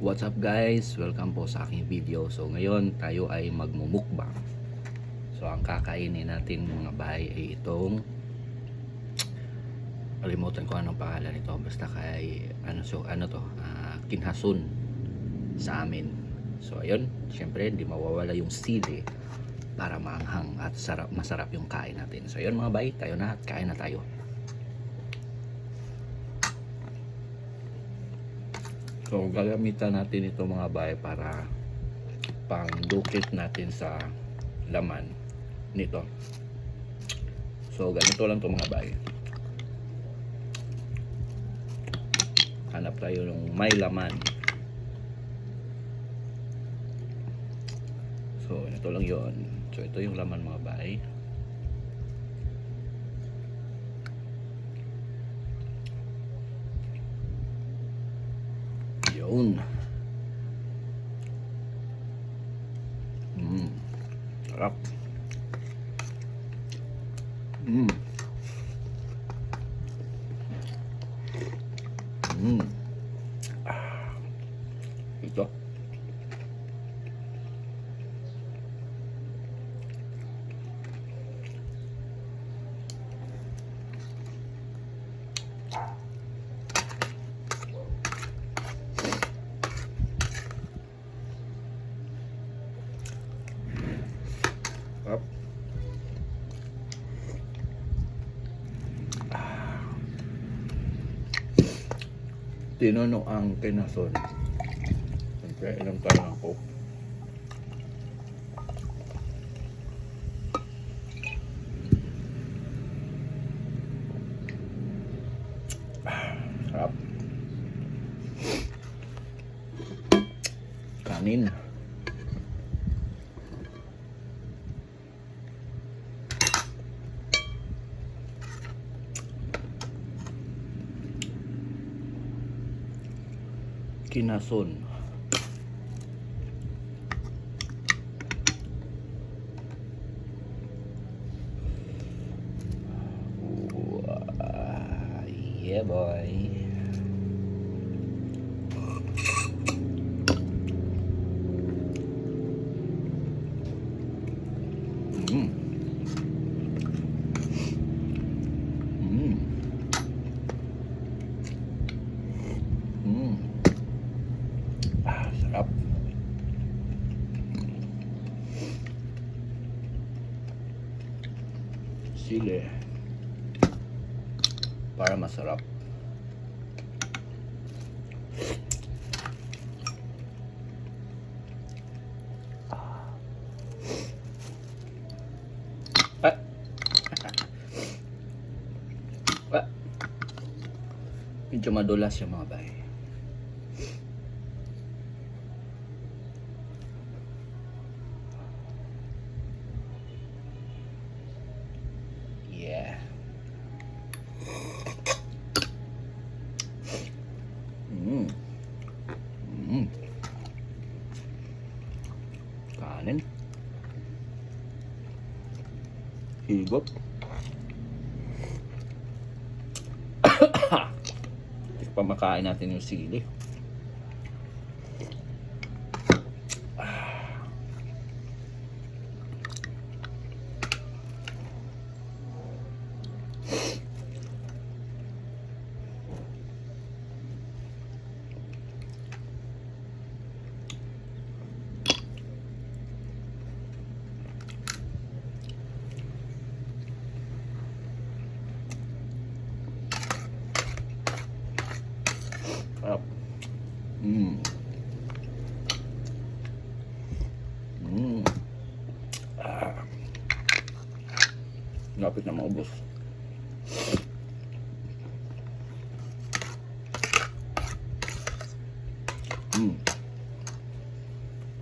What's up guys? Welcome po sa aking video. So ngayon tayo ay magmumukbang. So ang kakainin natin mga bahay ay itong kalimutan ko anong pangalan nito. Basta kay kinhasun sa amin. So ayun, syempre hindi mawawala yung sili para maanghang at masarap yung kain natin. So ayun mga bahay, tayo na at kain na tayo. So gagamitan natin ito mga bahay para pang-dukit natin sa laman nito. So ganito lang to mga bahay. Hanap tayo ng may laman. So ito lang yon. So ito yung laman mga bahay. Yun. Sarap. Ito. Sarap. Tinuno ang kinason. Siyempre, inom tayo ng coke. Sarap. Kanin. Kinason. Yeah boy. Sarap. Sili para masarap. Medyo madulas yung mga bahay. Yeah. Kanin. Higop. Pamakain natin yung sili. Sarap. Lapit na maubos.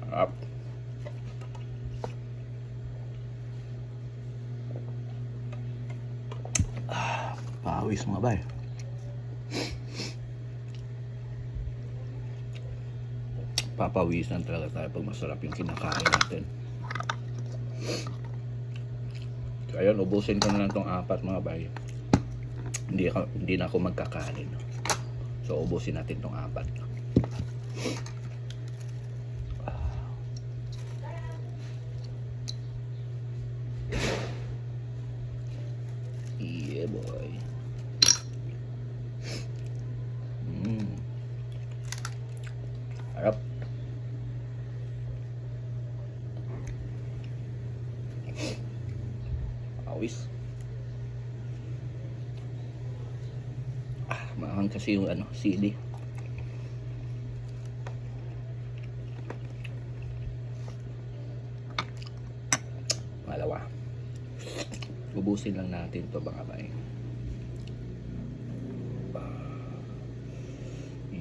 Sarap. Pawis mga bay. Papawisan talaga tayo pag masarap yung kinakain natin. So ayun, ubusin ko na lang tong 4 mga bay. Hindi na ako magkakain. So ubusin natin tong 4. Sarap. Awis. Maanghang kasi yung sili. Malawa. Ubusin lang natin to mga bay.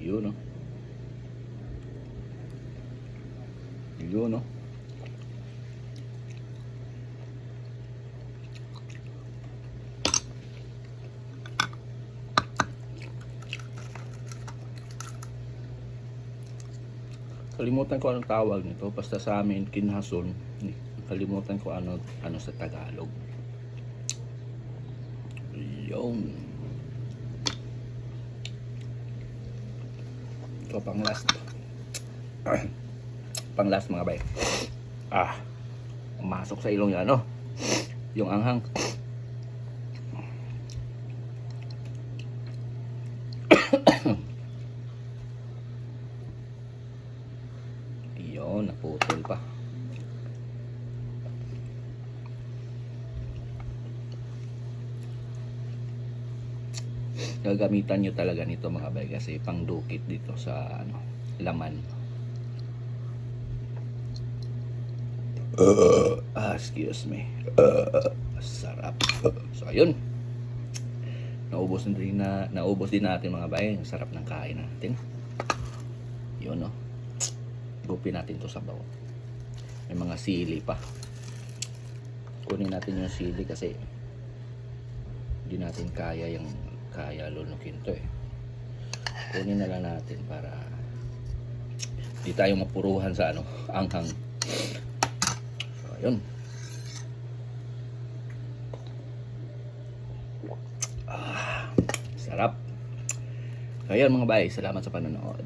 Yun, no? Yun, no? Kalimutan ko anong tawag nito. Basta sa amin, kinhason. Kalimutan ko ano sa Tagalog. Yun. Ito pang last. Pang last mga bay. Masok sa ilong yan, no? Yung anghang. Yun, naputol pa. Gagamitan nyo talaga nito mga bay kasi pang dukit dito sa laman. Excuse me. Sarap. So ayun. Naubos din natin mga bay. Ang sarap ng kain natin. Yun, no. Gupin natin to sa bawang. May mga sili pa. Kunin natin yung sili kasi hindi natin kaya lunukin to eh. Kunin na lang natin para hindi tayo mapuruhan sa anghang. So ayun. Sarap. So ayun mga bay, salamat sa panonood.